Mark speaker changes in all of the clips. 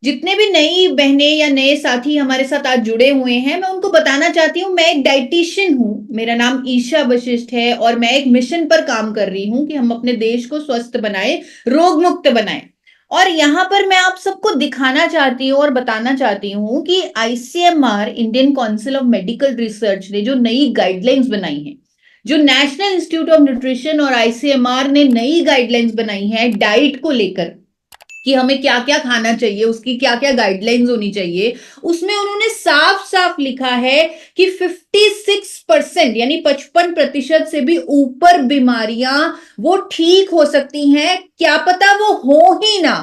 Speaker 1: जितने भी नई बहनें या नए साथी हमारे साथ आज जुड़े हुए हैं, मैं उनको बताना चाहती हूँ, मैं एक डाइटिशियन हूँ। मेरा नाम ईशा वशिष्ठ है और मैं एक मिशन पर काम कर रही हूँ कि हम अपने देश को स्वस्थ बनाएं, रोग मुक्त बनाएं। और यहाँ पर मैं आप सबको दिखाना चाहती हूँ और बताना चाहती हूँ कि ICMR, Indian council of medical research ने जो नई गाइडलाइंस बनाई हैं, जो नेशनल इंस्टीट्यूट ऑफ न्यूट्रिशन और आईसीएमआर ने नई गाइडलाइंस बनाई है डाइट को लेकर कि हमें क्या क्या खाना चाहिए, उसकी क्या क्या गाइडलाइंस होनी चाहिए, उसमें उन्होंने साफ साफ लिखा है कि 56% यानी 55% से भी ऊपर बीमारियां वो ठीक हो सकती हैं, क्या पता वो हो ही ना,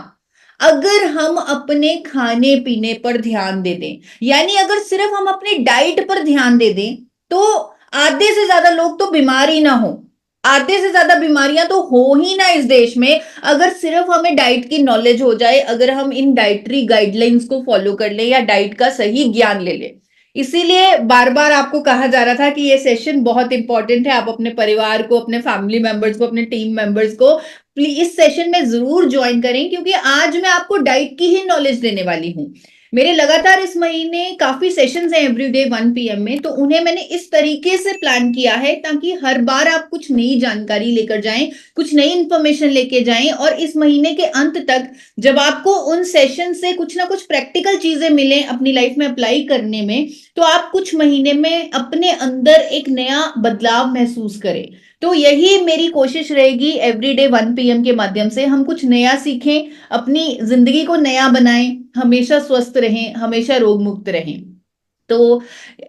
Speaker 1: अगर हम अपने खाने पीने पर ध्यान दे दें। यानी अगर सिर्फ हम अपनी डाइट पर ध्यान दे दें तो आधे से ज्यादा लोग तो बीमार ही ना हो, आधे से ज्यादा बीमारियां तो हो ही ना इस देश में, अगर सिर्फ हमें डाइट की नॉलेज हो जाए, अगर हम इन डाइटरी गाइडलाइंस को फॉलो कर ले या डाइट का सही ज्ञान ले ले। इसीलिए बार बार आपको कहा जा रहा था कि ये सेशन बहुत इंपॉर्टेंट है, आप अपने परिवार को, अपने फैमिली मेंबर्स को, अपने टीम मेंबर्स को प्लीज इस सेशन में जरूर ज्वाइन करें, क्योंकि आज मैं आपको डाइट की ही नॉलेज देने वाली हूँ। मेरे लगातार इस महीने काफी सेशंस हैं एवरीडे 1 PM में, तो उन्हें मैंने इस तरीके से प्लान किया है ताकि हर बार आप कुछ नई जानकारी लेकर जाएं, कुछ नई इंफॉर्मेशन लेके जाएं, और इस महीने के अंत तक जब आपको उन सेशन से कुछ ना कुछ प्रैक्टिकल चीजें मिलें अपनी लाइफ में अप्लाई करने में, तो आप कुछ महीने में अपने अंदर एक नया बदलाव महसूस करें। तो यही मेरी कोशिश रहेगी, एवरीडे 1 PM के माध्यम से हम कुछ नया सीखें, अपनी जिंदगी को नया बनाएं, हमेशा स्वस्थ रहें, हमेशा रोग मुक्त रहें। तो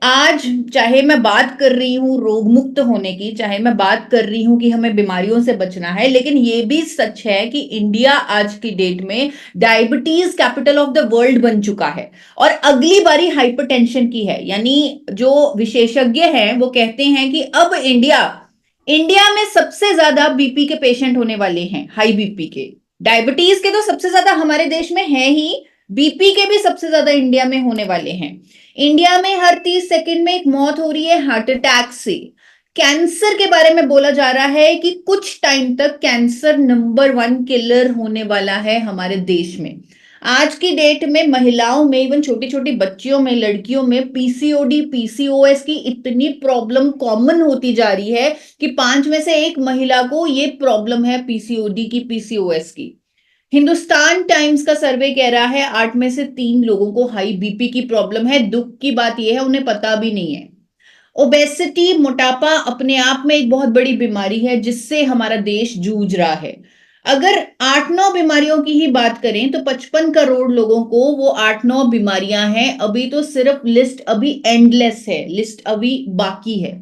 Speaker 1: आज चाहे मैं बात कर रही हूं रोग मुक्त होने की, चाहे मैं बात कर रही हूं कि हमें बीमारियों से बचना है, लेकिन ये भी सच है कि इंडिया आज की डेट में diabetes capital of the world बन चुका है और अगली बारी हाइपरटेंशन की है। यानी जो विशेषज्ञ हैं वो कहते हैं कि अब इंडिया इंडिया में सबसे ज्यादा बीपी के पेशेंट होने वाले हैं, हाई बीपी के। डायबिटीज के तो सबसे ज्यादा हमारे देश में है ही, बीपी के भी सबसे ज्यादा इंडिया में होने वाले हैं। इंडिया में हर 30 सेकंड में एक मौत हो रही है हार्ट अटैक से। कैंसर के बारे में बोला जा रहा है कि कुछ टाइम तक कैंसर नंबर 1 किलर होने वाला है हमारे देश में। आज की डेट में महिलाओं में, इवन छोटी छोटी बच्चियों में, लड़कियों में पीसीओडी, पीसीओएस की इतनी प्रॉब्लम कॉमन होती जा रही है कि 5 में से 1 महिला को ये प्रॉब्लम है पीसीओडी की, पीसीओएस की। हिंदुस्तान टाइम्स का सर्वे कह रहा है 8 में से 3 लोगों को हाई बीपी की प्रॉब्लम है। दुख की बात यह है उन्हें पता भी नहीं है। ओबेसिटी, मोटापा अपने आप में एक बहुत बड़ी बीमारी है जिससे हमारा देश जूझ रहा है। अगर 8-9 बीमारियों की ही बात करें तो 55 करोड़ लोगों को वो 8-9 बीमारियां हैं। अभी तो सिर्फ लिस्ट अभी एंडलेस है, लिस्ट अभी बाकी है।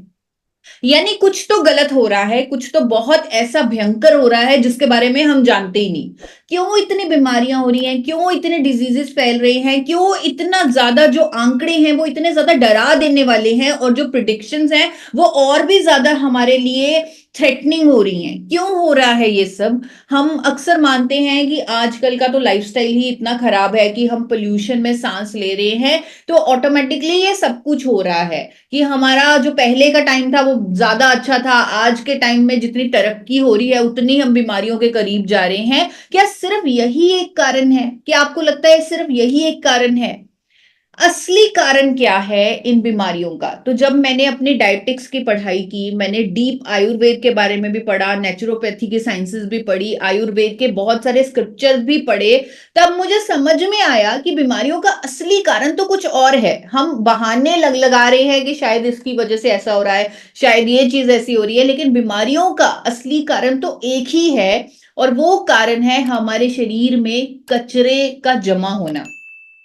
Speaker 1: यानी कुछ तो गलत हो रहा है, कुछ तो बहुत ऐसा भयंकर हो रहा है जिसके बारे में हम जानते ही नहीं। क्यों इतनी बीमारियां हो रही हैं, क्यों इतने डिजीजेस फैल रहे हैं, क्यों इतना ज्यादा जो आंकड़े हैं वो इतने ज्यादा डरा देने वाले हैं, और जो प्रिडिक्शंस हैं वो और भी ज्यादा हमारे लिए थ्रेटनिंग हो रही हैं। क्यों हो रहा है ये सब? हम अक्सर मानते हैं कि आजकल का तो लाइफस्टाइल ही इतना खराब है कि हम पोल्यूशन में सांस ले रहे हैं, तो ऑटोमेटिकली ये सब कुछ हो रहा है कि हमारा जो पहले का टाइम था वो ज्यादा अच्छा था। आज के टाइम में जितनी तरक्की हो रही है उतनी हम बीमारियों के करीब जा रहे हैं। क्या सिर्फ यही एक कारण है? क्या आपको लगता है सिर्फ यही एक कारण है? असली कारण क्या है इन बीमारियों का? तो जब मैंने अपनी डायटिक्स की पढ़ाई की, मैंने डीप आयुर्वेद के बारे में भी पढ़ा, नेचुरोपैथी की साइंसेस भी पढ़ी, आयुर्वेद के बहुत सारे स्क्रिप्चर्स भी पढ़े, तब मुझे समझ में आया कि बीमारियों का असली कारण तो कुछ और है। हम बहाने लगा रहे हैं कि शायद इसकी वजह से ऐसा हो रहा है, शायद ये चीज ऐसी हो रही है, लेकिन बीमारियों का असली कारण तो एक ही है, और वो कारण है हमारे शरीर में कचरे का जमा होना।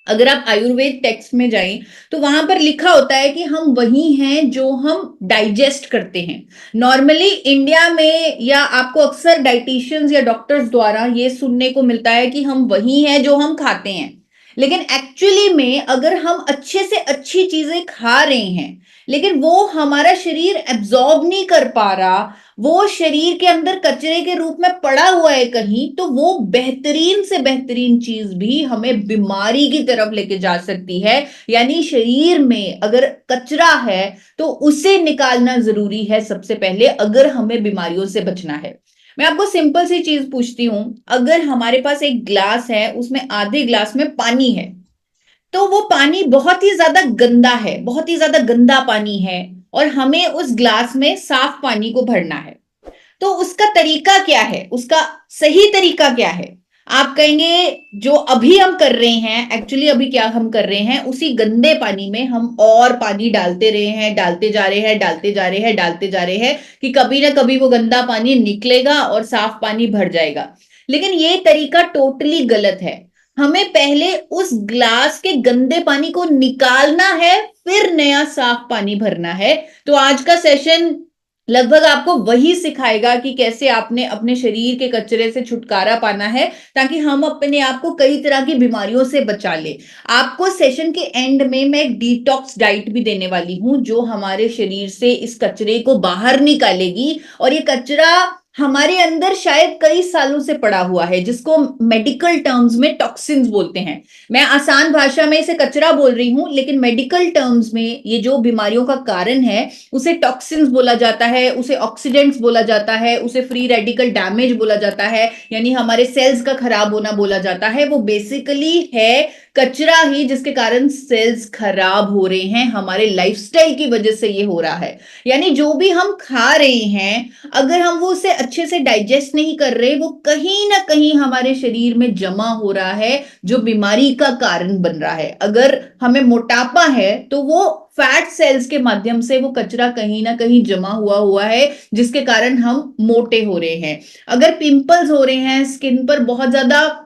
Speaker 1: अगर आप आयुर्वेद टेक्स्ट में जाएं तो वहां पर लिखा होता है कि हम वही हैं जो हम डाइजेस्ट करते हैं। नॉर्मली इंडिया में या आपको अक्सर डाइटिशियंस या डॉक्टर्स द्वारा ये सुनने को मिलता है कि हम वही हैं जो हम खाते हैं, लेकिन एक्चुअली में अगर हम अच्छे से अच्छी चीजें खा रहे हैं लेकिन वो हमारा शरीर एब्जॉर्ब नहीं कर पा रहा, वो शरीर के अंदर कचरे के रूप में पड़ा हुआ है कहीं, तो वो बेहतरीन से बेहतरीन चीज भी हमें बीमारी की तरफ लेके जा सकती है। यानी शरीर में अगर कचरा है तो उसे निकालना जरूरी है सबसे पहले, अगर हमें बीमारियों से बचना है। मैं आपको सिंपल सी चीज पूछती हूँ, अगर हमारे पास एक ग्लास है, उसमें आधे ग्लास में पानी है, तो वो पानी बहुत ही ज्यादा गंदा है, बहुत ही ज्यादा गंदा पानी है, और हमें उस ग्लास में साफ पानी को भरना है। तो उसका तरीका क्या है, उसका सही तरीका क्या है? आप कहेंगे जो अभी हम कर रहे हैं, एक्चुअली अभी क्या हम कर रहे हैं, उसी गंदे पानी में हम और पानी डालते रहे हैं, डालते जा रहे हैं, डालते जा रहे हैं, डालते जा रहे हैं, कि कभी ना कभी वो गंदा पानी निकलेगा और साफ पानी भर जाएगा। लेकिन ये तरीका टोटली गलत है। हमें पहले उस ग्लास के गंदे पानी को निकालना है, फिर नया साफ पानी भरना है। तो आज का सेशन लगभग आपको वही सिखाएगा कि कैसे आपने अपने शरीर के कचरे से छुटकारा पाना है, ताकि हम अपने आप को कई तरह की बीमारियों से बचा ले। आपको सेशन के एंड में मैं एक डिटॉक्स डाइट भी देने वाली हूं, जो हमारे शरीर से इस कचरे को बाहर निकालेगी। और ये कचरा हमारे अंदर शायद कई सालों से पड़ा हुआ है, जिसको मेडिकल टर्म्स में टॉक्सिन्स बोलते हैं। मैं आसान भाषा में इसे कचरा बोल रही हूं, लेकिन मेडिकल टर्म्स में ये जो बीमारियों का कारण है, उसे टॉक्सिन्स बोला जाता है, उसे ऑक्सीडेंट्स बोला जाता है, उसे फ्री रेडिकल डैमेज बोला जाता है, यानी हमारे सेल्स का खराब होना बोला जाता है। वो बेसिकली है कचरा ही, जिसके कारण सेल्स खराब हो रहे हैं, हमारे लाइफस्टाइल की वजह से ये हो रहा है। यानी जो भी हम खा रहे हैं, अगर हम वो उसे अच्छे से डाइजेस्ट नहीं कर रहे, वो कहीं ना कहीं हमारे शरीर में जमा हो रहा है, जो बीमारी का कारण बन रहा है। अगर हमें मोटापा है, तो वो फैट सेल्स के माध्यम से वो कचरा कहीं ना कहीं जमा हुआ हुआ है, जिसके कारण हम मोटे हो रहे हैं। अगर पिंपल्स हो रहे हैं, स्किन पर बहुत ज्यादा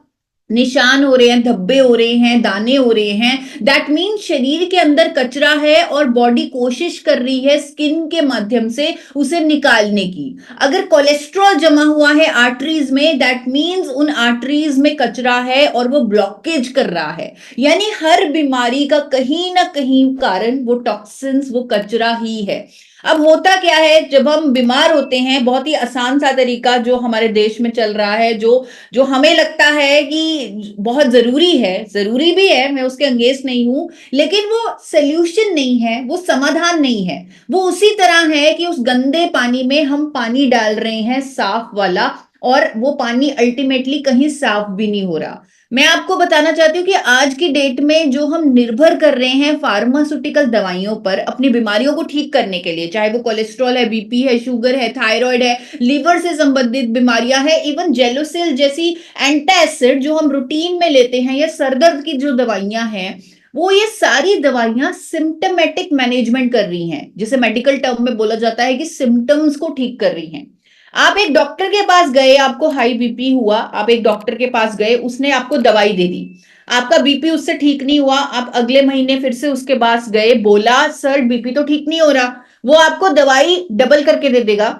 Speaker 1: निशान हो रहे हैं, धब्बे हो रहे हैं, दाने हो रहे हैं, दैट मीन शरीर के अंदर कचरा है और बॉडी कोशिश कर रही है स्किन के माध्यम से उसे निकालने की। अगर कोलेस्ट्रॉल जमा हुआ है आर्टरीज में, दैट मीन्स उन आर्टरीज में कचरा है और वो ब्लॉकेज कर रहा है। यानी हर बीमारी का कहीं ना कहीं कारण वो टॉक्सिन्स, वो कचरा ही है। अब होता क्या है, जब हम बीमार होते हैं, बहुत ही आसान सा तरीका जो हमारे देश में चल रहा है, जो जो हमें लगता है कि बहुत जरूरी है, जरूरी भी है, मैं उसके अगेंस्ट नहीं हूं, लेकिन वो सोल्यूशन नहीं है, वो समाधान नहीं है। वो उसी तरह है कि उस गंदे पानी में हम पानी डाल रहे हैं साफ वाला, और वो पानी अल्टीमेटली कहीं साफ भी नहीं हो रहा। मैं आपको बताना चाहती हूँ कि आज की डेट में जो हम निर्भर कर रहे हैं फार्मास्यूटिकल दवाइयों पर अपनी बीमारियों को ठीक करने के लिए, चाहे वो कोलेस्ट्रॉल है, बीपी है, शुगर है, थायराइड है, लीवर से संबंधित बीमारियां हैं, इवन जेलोसिल जैसी एंटासिड जो हम रूटीन में लेते हैं, या सरदर्द की जो दवाइयां हैं, वो ये सारी दवाइयां सिम्टमेटिक मैनेजमेंट कर रही हैं, जिसे मेडिकल टर्म में बोला जाता है कि सिम्टम्स को ठीक कर रही हैं। आप एक डॉक्टर के पास गए, आपको हाई बीपी हुआ, आप एक डॉक्टर के पास गए, उसने आपको दवाई दे दी, आपका बीपी उससे ठीक नहीं हुआ, आप अगले महीने फिर से उसके पास गए, बोला सर बीपी तो ठीक नहीं हो रहा, वो आपको दवाई डबल करके दे देगा।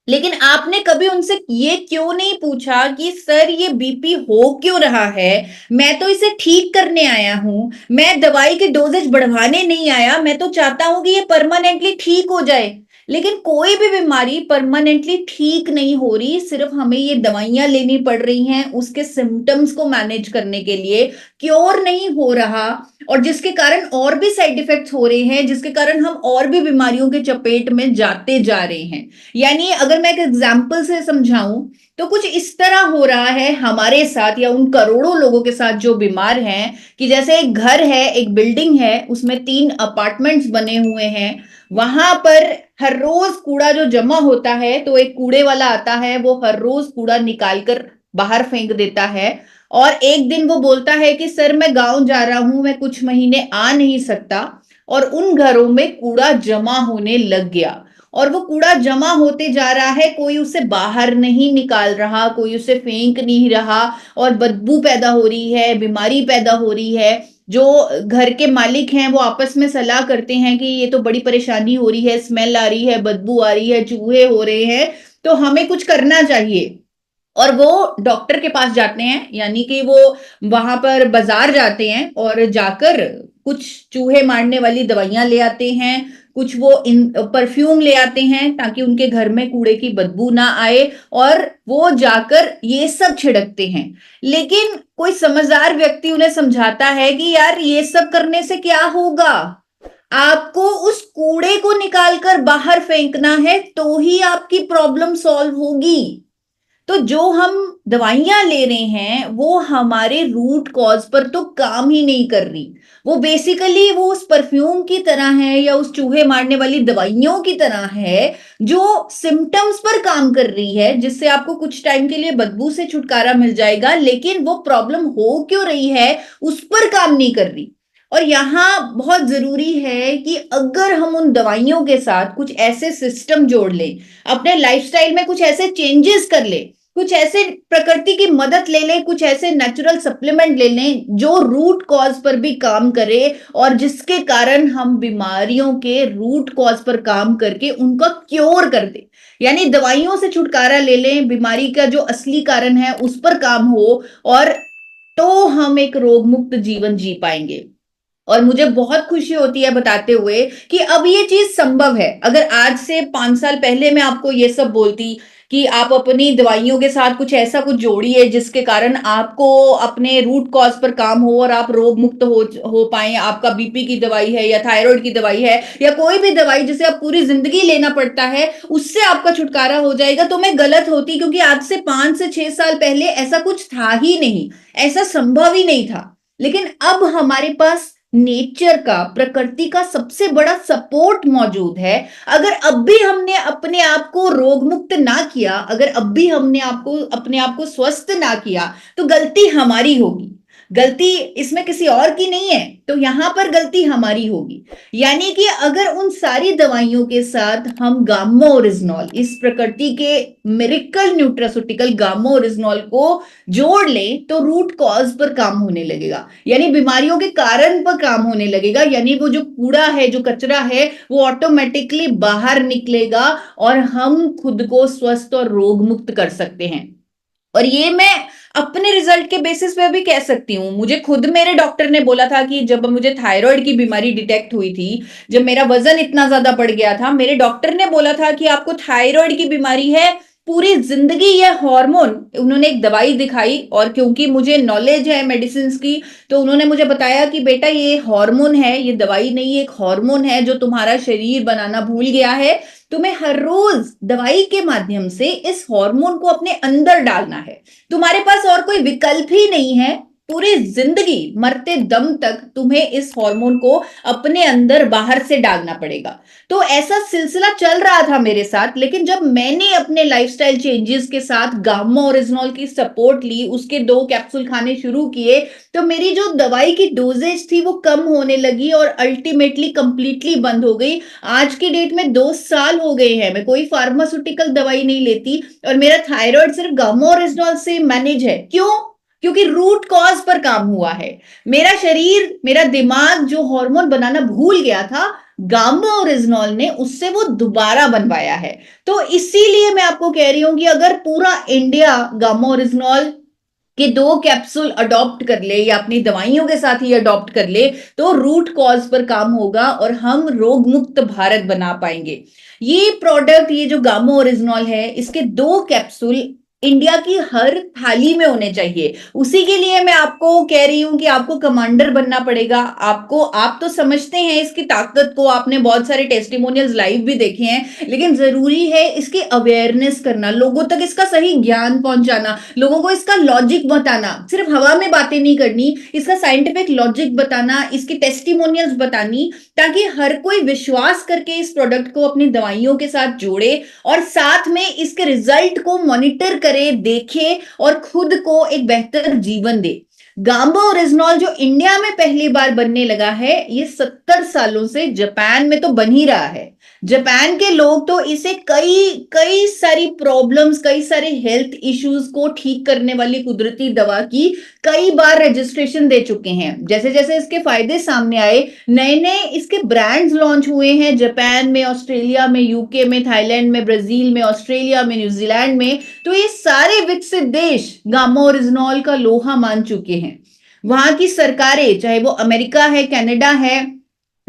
Speaker 1: लेकिन आपने कभी उनसे ये क्यों नहीं पूछा कि सर ये बीपी हो क्यों रहा है, मैं तो इसे ठीक करने आया हूं, मैं दवाई के डोजेज बढ़वाने नहीं आया, मैं तो चाहता हूं कि ये परमानेंटली ठीक हो जाए। लेकिन कोई भी बीमारी परमानेंटली ठीक नहीं हो रही, सिर्फ हमें ये दवाइयां लेनी पड़ रही हैं उसके सिम्टम्स को मैनेज करने के लिए, क्योर नहीं हो रहा, और जिसके कारण और भी साइड इफेक्ट्स हो रहे हैं, जिसके कारण हम और भी बीमारियों के चपेट में जाते जा रहे हैं। यानी अगर मैं एक एग्जाम्पल से समझाऊं, तो कुछ इस तरह हो रहा है हमारे साथ, या उन करोड़ों लोगों के साथ जो बीमार हैं, कि जैसे एक घर है, एक बिल्डिंग है, उसमें 3 अपार्टमेंट्स बने हुए हैं, वहां पर हर रोज कूड़ा जो जमा होता है, तो एक कूड़े वाला आता है, वो हर रोज कूड़ा निकाल कर बाहर फेंक देता है। और एक दिन वो बोलता है कि सर मैं गांव जा रहा हूं, मैं कुछ महीने आ नहीं सकता, और उन घरों में कूड़ा जमा होने लग गया, और वो कूड़ा जमा होते जा रहा है, कोई उसे बाहर नहीं निकाल रहा, कोई उसे फेंक नहीं रहा, और बदबू पैदा हो रही है, बीमारी पैदा हो रही है। जो घर के मालिक हैं वो आपस में सलाह करते हैं कि ये तो बड़ी परेशानी हो रही है, स्मेल आ रही है, बदबू आ रही है, चूहे हो रहे हैं, तो हमें कुछ करना चाहिए। और वो डॉक्टर के पास जाते हैं, यानी कि वो वहां पर बाजार जाते हैं और जाकर कुछ चूहे मारने वाली दवाइयां ले आते हैं, कुछ वो इन परफ्यूम ले आते हैं ताकि उनके घर में कूड़े की बदबू ना आए, और वो जाकर ये सब छिड़कते हैं। लेकिन कोई समझदार व्यक्ति उन्हें समझाता है कि यार ये सब करने से क्या होगा, आपको उस कूड़े को निकालकर बाहर फेंकना है, तो ही आपकी प्रॉब्लम सॉल्व होगी। तो जो हम दवाइयां ले रहे हैं वो हमारे रूट कॉज पर तो काम ही नहीं कर रही। वो बेसिकली वो उस परफ्यूम की तरह है या उस चूहे मारने वाली दवाइयों की तरह है जो सिम्टम्स पर काम कर रही है, जिससे आपको कुछ टाइम के लिए बदबू से छुटकारा मिल जाएगा, लेकिन वो प्रॉब्लम हो क्यों रही है उस पर काम नहीं कर रही। और यहाँ बहुत जरूरी है कि अगर हम उन दवाइयों के साथ कुछ ऐसे सिस्टम जोड़ लें, अपने लाइफस्टाइल में कुछ ऐसे चेंजेस कर ले, कुछ ऐसे प्रकृति की मदद ले लें, कुछ ऐसे नेचुरल सप्लीमेंट ले लें जो रूट कॉज पर भी काम करे और जिसके कारण हम बीमारियों के रूट कॉज पर काम करके उनका क्योर कर दे, यानी दवाइयों से छुटकारा ले लें, बीमारी का जो असली कारण है उस पर काम हो, और तो हम एक रोग मुक्त जीवन जी पाएंगे। और मुझे बहुत खुशी होती है बताते हुए कि अब ये चीज संभव है। अगर आज से 5 साल पहले मैं आपको ये सब बोलती कि आप अपनी दवाइयों के साथ कुछ ऐसा कुछ जोड़िए जिसके कारण आपको अपने रूट कॉज पर काम हो और आप रोग मुक्त हो पाए, आपका बीपी की दवाई है या थायराइड की दवाई है या कोई भी दवाई जिसे आप पूरी जिंदगी लेना पड़ता है उससे आपका छुटकारा हो जाएगा, तो मैं गलत होती, क्योंकि आज से 5 से 6 साल पहले ऐसा कुछ था ही नहीं, ऐसा संभव ही नहीं था। लेकिन अब हमारे पास नेचर का, प्रकृति का सबसे बड़ा सपोर्ट मौजूद है। अगर अब भी हमने अपने आप को रोग मुक्त ना किया, अगर अब भी हमने अपने आप को स्वस्थ ना किया, तो गलती हमारी होगी। गलती इसमें किसी और की नहीं है, तो यहां पर गलती हमारी होगी। यानी कि अगर उन सारी दवाइयों के साथ हम गामा ओरिजिनॉल, इस प्रकृति के मिरेकल न्यूट्रास्यूटिकल गामा ओरिजिनॉल को जोड़ लें, तो रूट कॉज पर काम होने लगेगा, यानी बीमारियों के कारण पर काम होने लगेगा। यानी वो जो कूड़ा है, जो कचरा है, वो ऑटोमेटिकली बाहर निकलेगा और हम खुद को स्वस्थ और रोग मुक्त कर सकते हैं। और ये मैं अपने रिजल्ट के बेसिस पे भी कह सकती हूँ। मुझे खुद मेरे डॉक्टर ने बोला था कि जब मुझे थायराइड की बीमारी डिटेक्ट हुई थी, जब मेरा वजन इतना ज्यादा बढ़ गया था, मेरे डॉक्टर ने बोला था कि आपको थायराइड की बीमारी है, पूरी जिंदगी ये हार्मोन, उन्होंने एक दवाई दिखाई और क्योंकि मुझे नॉलेज है मेडिसिन की, तो उन्होंने मुझे बताया कि बेटा ये हार्मोन है, ये दवाई नहीं, एक हार्मोन है जो तुम्हारा शरीर बनाना भूल गया है। तुम्हें हर रोज दवाई के माध्यम से इस हार्मोन को अपने अंदर डालना है, तुम्हारे पास और कोई विकल्प ही नहीं है। पूरी जिंदगी मरते दम तक तुम्हें इस हार्मोन को अपने अंदर बाहर से डालना पड़ेगा। तो ऐसा सिलसिला चल रहा था मेरे साथ, लेकिन जब मैंने अपने लाइफस्टाइल चेंजेस के साथ गामा ओरिजिनॉल की सपोर्ट ली, उसके 2 कैप्सूल खाने शुरू किए, तो मेरी जो दवाई की डोजेज थी वो कम होने लगी और अल्टीमेटली कंप्लीटली बंद हो गई। आज की डेट में 2 साल हो गए हैं, मैं कोई फार्मास्यूटिकल दवाई नहीं लेती और मेरा थायराइड सिर्फ गामा ओरिजिनॉल से मैनेज है। क्यों? क्योंकि रूट कॉज पर काम हुआ है। मेरा शरीर, मेरा दिमाग जो हार्मोन बनाना भूल गया था, गामा ओरिजिनॉल ने उससे वो दोबारा बनवाया है। तो इसीलिए मैं आपको कह रही हूं कि अगर पूरा इंडिया गामा ओरिजिनॉल के 2 कैप्सूल अडॉप्ट कर ले या अपनी दवाइयों के साथ ही अडॉप्ट कर ले, तो रूट कॉज पर काम होगा और हम रोग मुक्त भारत बना पाएंगे। ये प्रोडक्ट, ये जो गामा ओरिजिनॉल है, इसके 2 कैप्सूल इंडिया की हर थाली में होने चाहिए। उसी के लिए मैं आपको कह रही हूं कि आपको कमांडर बनना पड़ेगा। आप तो समझते हैं इसकी ताकत को, आपने बहुत सारे टेस्टिमोनियल्स लाइव भी देखे हैं, लेकिन जरूरी है इसकी अवेयरनेस करना, लोगों तक इसका सही ज्ञान पहुंचाना, लोगों को इसका लॉजिक बताना, सिर्फ हवा में बातें नहीं करनी, इसका साइंटिफिक लॉजिक बताना, इसकी टेस्टिमोनियल्स बतानी, ताकि हर कोई विश्वास करके इस प्रोडक्ट को अपनी दवाइयों के साथ जोड़े और साथ में इसके रिजल्ट को मॉनिटर करे, देखे और खुद को एक बेहतर जीवन दे। गामा ओरिजिनॉल जो इंडिया में पहली बार बनने लगा है, ये 70 सालों से जापान में तो बन ही रहा है। जापान के लोग तो इसे कई सारी प्रॉब्लम्स, कई सारे हेल्थ इश्यूज को ठीक करने वाली कुदरती दवा की कई बार रजिस्ट्रेशन दे चुके हैं। जैसे जैसे इसके फायदे सामने आए, नए नए इसके ब्रांड्स लॉन्च हुए हैं जापान में, ऑस्ट्रेलिया में, यूके में, थाईलैंड में, ब्राजील में, ऑस्ट्रेलिया में, न्यूजीलैंड में। तो ये सारे विकसित देश गामा ओरिजिनॉल का लोहा मान चुके हैं। वहां की सरकारें, चाहे वो अमेरिका है, कनाडा है,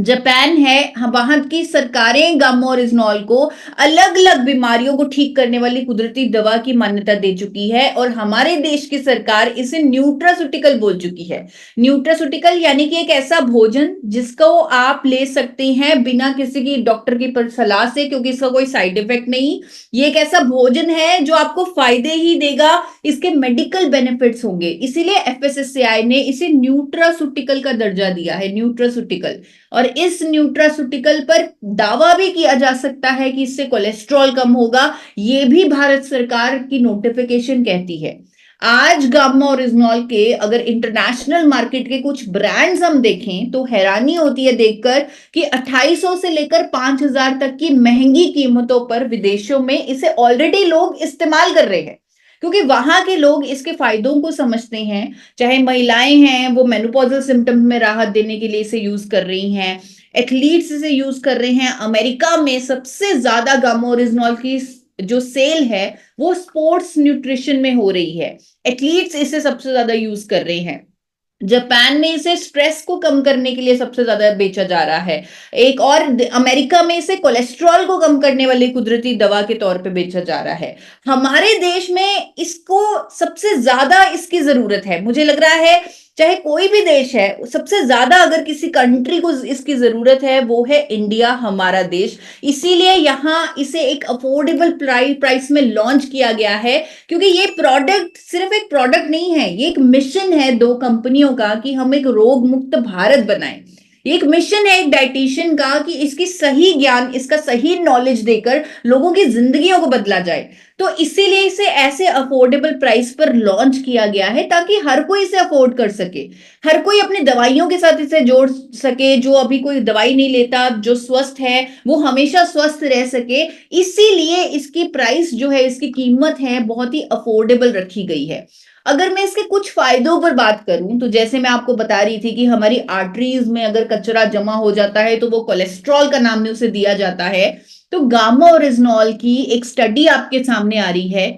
Speaker 1: जापान है, वहां की सरकारें गामा ओरिजिनॉल को अलग अलग बीमारियों को ठीक करने वाली कुदरती दवा की मान्यता दे चुकी है, और हमारे देश की सरकार इसे न्यूट्रास्यूटिकल बोल चुकी है। न्यूट्रास्यूटिकल यानी कि एक ऐसा भोजन जिसको आप ले सकते हैं बिना किसी की डॉक्टर की सलाह से, क्योंकि इसका कोई साइड इफेक्ट नहीं। ये एक ऐसा भोजन है जो आपको फायदे ही देगा, इसके मेडिकल बेनिफिट्स होंगे, इसीलिए एफएसएसएआई ने इसे न्यूट्रास्यूटिकल का दर्जा दिया है, न्यूट्रास्यूटिकल। और इस न्यूट्रास्यूटिकल पर दावा भी किया जा सकता है कि इससे कोलेस्ट्रॉल कम होगा, ये भी भारत सरकार की नोटिफिकेशन कहती है। आज गामा ओरिजिनॉल के अगर इंटरनेशनल मार्केट के कुछ ब्रांड्स हम देखें तो हैरानी होती है देखकर कि 2800 से लेकर 5000 तक की महंगी कीमतों पर विदेशों में इसे ऑलरेडी लोग इस्तेमाल कर रहे हैं, क्योंकि वहां के लोग इसके फायदों को समझते हैं। चाहे महिलाएं हैं, वो मेनोपॉजल सिम्टम्स में राहत देने के लिए इसे यूज कर रही हैं, एथलीट्स इसे यूज कर रहे हैं। अमेरिका में सबसे ज्यादा गामा ओरिजिनॉल की जो सेल है वो स्पोर्ट्स न्यूट्रिशन में हो रही है, एथलीट्स इसे सबसे ज्यादा यूज कर रहे हैं। जापान में इसे स्ट्रेस को कम करने के लिए सबसे ज्यादा बेचा जा रहा है। एक और अमेरिका में इसे कोलेस्ट्रॉल को कम करने वाली कुदरती दवा के तौर पे बेचा जा रहा है। हमारे देश में इसको सबसे ज्यादा इसकी जरूरत है, मुझे लग रहा है चाहे कोई भी देश है, सबसे ज्यादा अगर किसी कंट्री को इसकी जरूरत है वो है इंडिया, हमारा देश। इसीलिए यहाँ इसे एक अफोर्डेबल प्राइस में लॉन्च किया गया है, क्योंकि ये प्रोडक्ट सिर्फ एक प्रोडक्ट नहीं है, ये एक मिशन है दो कंपनियों का कि हम एक रोग मुक्त भारत बनाएं। एक मिशन है एक डाइटिशियन का कि इसकी सही ज्ञान, इसका सही नॉलेज देकर लोगों की जिंदगियों को बदला जाए। तो इसीलिए इसे ऐसे अफोर्डेबल प्राइस पर लॉन्च किया गया है ताकि हर कोई इसे अफोर्ड कर सके, हर कोई अपनी दवाइयों के साथ इसे जोड़ सके। जो अभी कोई दवाई नहीं लेता, जो स्वस्थ है, वो हमेशा स्वस्थ रह सके। इसीलिए इसकी प्राइस जो है, इसकी कीमत है, बहुत ही अफोर्डेबल रखी गई है। अगर मैं इसके कुछ फायदों पर बात करूं तो जैसे मैं आपको बता रही थी कि हमारी आर्टरीज में अगर कचरा जमा हो जाता है तो वो कोलेस्ट्रॉल का नाम उसे दिया जाता है। तो गामा ओरिजिनॉल की एक स्टडी आपके सामने आ रही है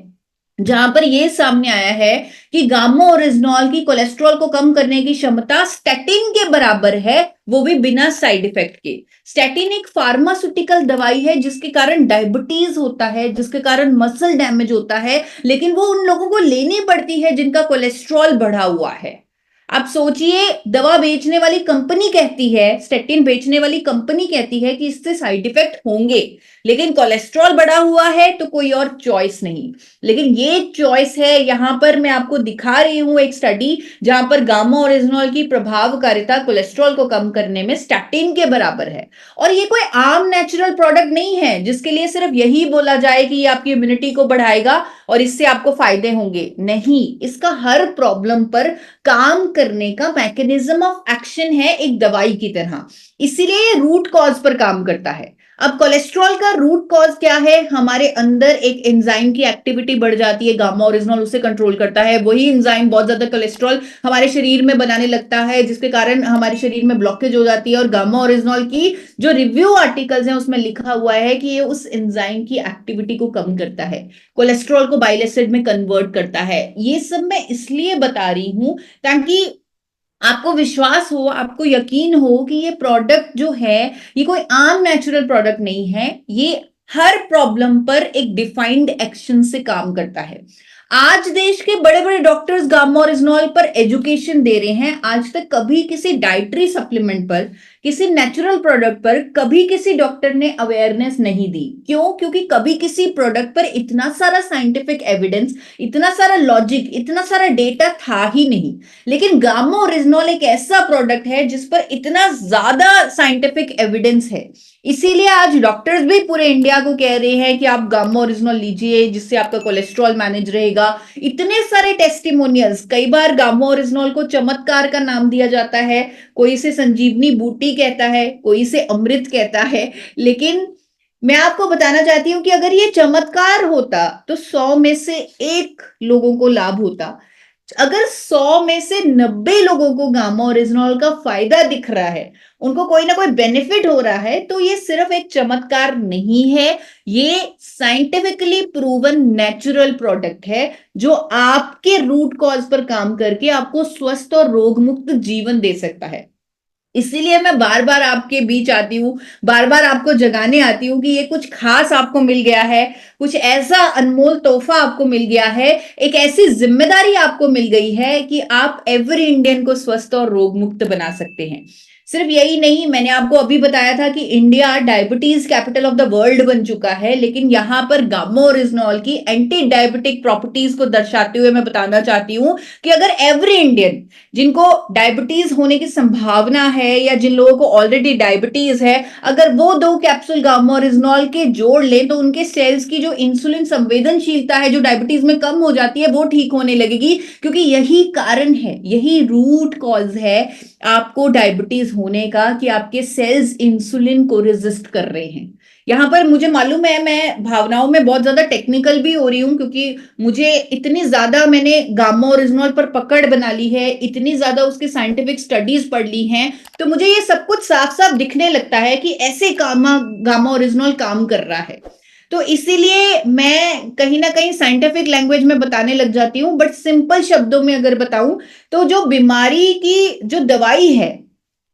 Speaker 1: जहां पर यह सामने आया है कि गामा ओरिजिनॉल की कोलेस्ट्रॉल को कम करने की क्षमता स्टैटिन के बराबर है, वो भी बिना साइड इफेक्ट के। स्टैटिन एक फार्मास्यूटिकल दवाई है जिसके कारण डायबिटीज होता है, जिसके कारण मसल डैमेज होता है, लेकिन वो उन लोगों को लेनी पड़ती है जिनका कोलेस्ट्रॉल बढ़ा हुआ है। आप सोचिए, दवा बेचने वाली कंपनी कहती है, स्टेटिन बेचने वाली कंपनी कहती है कि इससे साइड इफेक्ट होंगे, लेकिन कोलेस्ट्रॉल बढ़ा हुआ है तो कोई और चॉइस नहीं। लेकिन ये चॉइस है। यहां पर मैं आपको दिखा रही हूं एक स्टडी जहां पर गामा ओरिजिनॉल की प्रभावकारिता कोलेस्ट्रॉल को कम करने में स्टैटिन के बराबर है। और ये कोई आम नेचुरल प्रोडक्ट नहीं है जिसके लिए सिर्फ यही बोला जाए कि ये आपकी इम्यूनिटी को बढ़ाएगा और इससे आपको फायदे होंगे। नहीं, इसका हर प्रॉब्लम पर काम करने का मैकेनिज्म ऑफ एक्शन है एक दवाई की तरह, इसीलिए ये रूट कॉज पर काम करता है। अब कोलेस्ट्रॉल का रूट कॉज क्या है? हमारे अंदर एक एंजाइम की एक्टिविटी बढ़ जाती है, गामा ओरिजिनॉल उसे कंट्रोल करता है। वही एंजाइम बहुत ज्यादा कोलेस्ट्रॉल हमारे शरीर में बनाने लगता है, जिसके कारण हमारे शरीर में ब्लॉकेज हो जाती है। और गामा ओरिजिनॉल की जो रिव्यू आर्टिकल्स हैं उसमें लिखा हुआ है कि ये उस एंजाइम की एक्टिविटी को कम करता है, कोलेस्ट्रॉल को बाइल एसिड में कन्वर्ट करता है। ये सब मैं इसलिए बता रही हूं ताकि आपको विश्वास हो, आपको यकीन हो कि ये प्रोडक्ट जो है ये कोई आम नेचुरल प्रोडक्ट नहीं है, ये हर प्रॉब्लम पर एक डिफाइंड एक्शन से काम करता है। आज देश के बड़े बड़े डॉक्टर्स गामा ओरिजिनॉल पर एजुकेशन दे रहे हैं। आज तक कभी किसी डाइटरी सप्लीमेंट पर, किसी नेचुरल प्रोडक्ट पर कभी किसी डॉक्टर ने अवेयरनेस नहीं दी। क्यों? क्योंकि कभी किसी प्रोडक्ट पर इतना सारा साइंटिफिक एविडेंस, इतना सारा लॉजिक, इतना सारा डेटा था ही नहीं। लेकिन गामा ओरिजिनॉल एक ऐसा प्रोडक्ट है जिस पर इतना ज्यादा साइंटिफिक एविडेंस है, इसीलिए आज डॉक्टर्स भी पूरे इंडिया को कह रहे हैं कि आप गामा ओरिजिनॉल लीजिए जिससे आपका कोलेस्ट्रॉल मैनेज रहेगा। इतने सारे टेस्टिमोनियल्स, कई बार गामा ओरिजिनॉल को चमत्कार का नाम दिया जाता है, कोई इसे संजीवनी बूटी कहता है, कोई इसे अमृत कहता है। लेकिन मैं आपको बताना चाहती हूं कि अगर ये चमत्कार होता तो 100 में से 1 लोगों को लाभ होता। अगर 100 में से 90 लोगों को गामा ओरिजिनॉल का फायदा दिख रहा है, उनको कोई ना कोई बेनिफिट हो रहा है, तो ये सिर्फ एक चमत्कार नहीं है, ये साइंटिफिकली प्रूवन नेचुरल प्रोडक्ट है जो आपके रूट कॉज पर काम करके आपको स्वस्थ और रोग मुक्त जीवन दे सकता है। इसीलिए मैं बार बार आपके बीच आती हूँ, बार बार आपको जगाने आती हूँ कि ये कुछ खास आपको मिल गया है, कुछ ऐसा अनमोल तोहफा आपको मिल गया है, एक ऐसी जिम्मेदारी आपको मिल गई है कि आप एवरी इंडियन को स्वस्थ और रोग मुक्त बना सकते हैं। सिर्फ यही नहीं, मैंने आपको अभी बताया था कि India diabetes capital of the world बन चुका है, लेकिन यहां पर गामा ओरिजिनॉल की एंटी डायबिटिक प्रॉपर्टीज को दर्शाते हुए मैं बताना चाहती हूं कि अगर एवरी इंडियन जिनको डायबिटीज होने की संभावना है या जिन लोगों को ऑलरेडी डायबिटीज है, अगर वो 2 कैप्सूल गामा ओरिजिनॉल के जोड़ लें तो उनके सेल्स की जो इंसुलिन संवेदनशीलता है जो डायबिटीज में कम हो जाती है वो ठीक होने लगेगी, क्योंकि यही कारण है, यही रूट कॉज है आपको डायबिटीज होने का कि आपके सेल्स इंसुलिन को रेजिस्ट कर रहे हैं। यहां पर मुझे मालूम है मैं भावनाओं में बहुत ज्यादा टेक्निकल भी हो रही हूं, क्योंकि मुझे इतनी ज्यादा मैंने गामा ओरिजिनॉल पर पकड़ बना ली है, इतनी ज्यादा उसकी साइंटिफिक स्टडीज पढ़ ली हैं, तो मुझे ये सब कुछ साफ साफ दिखने लगता है कि ऐसे गामा ओरिजिनॉल काम कर रहा है। तो इसीलिए मैं कहीं ना कहीं साइंटिफिक लैंग्वेज में बताने लग जाती हूँ, बट सिंपल शब्दों में अगर बताऊं तो जो बीमारी की जो दवाई है,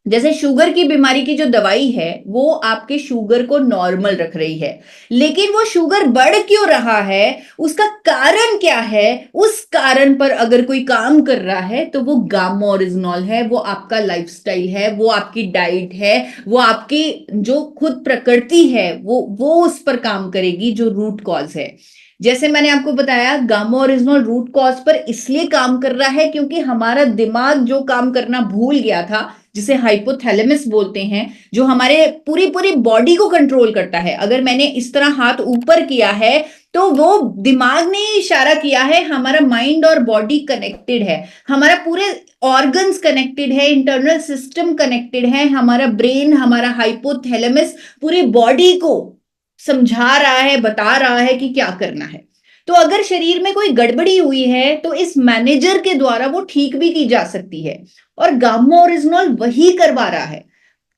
Speaker 1: जैसे शुगर की बीमारी की जो दवाई है वो आपके शुगर को नॉर्मल रख रही है, लेकिन वो शुगर बढ़ क्यों रहा है, उसका कारण क्या है, उस कारण पर अगर कोई काम कर रहा है तो वो गामा ओरिजिनॉल है, वो आपका लाइफस्टाइल है, वो आपकी डाइट है, वो आपकी जो खुद प्रकृति है वो उस पर काम करेगी जो रूट कॉज है। जैसे मैंने आपको बताया गामा ओरिजिनॉल रूट कॉज पर इसलिए काम कर रहा है क्योंकि हमारा दिमाग जो काम करना भूल गया था, जिसे हाइपोथैलेमस बोलते हैं, जो हमारे पूरी पूरी बॉडी को कंट्रोल करता है, अगर मैंने इस तरह हाथ ऊपर किया है तो वो दिमाग ने इशारा किया है, हमारा माइंड और बॉडी कनेक्टेड है, हमारा पूरे ऑर्गन्स कनेक्टेड है, इंटरनल सिस्टम कनेक्टेड है, हमारा ब्रेन, हमारा हाइपोथैलेमस पूरी बॉडी को समझा रहा है, बता रहा है कि क्या करना है। तो अगर शरीर में कोई गड़बड़ी हुई है तो इस मैनेजर के द्वारा वो ठीक भी की जा सकती है, और गामा ओरिजिनॉल वही करवा रहा है।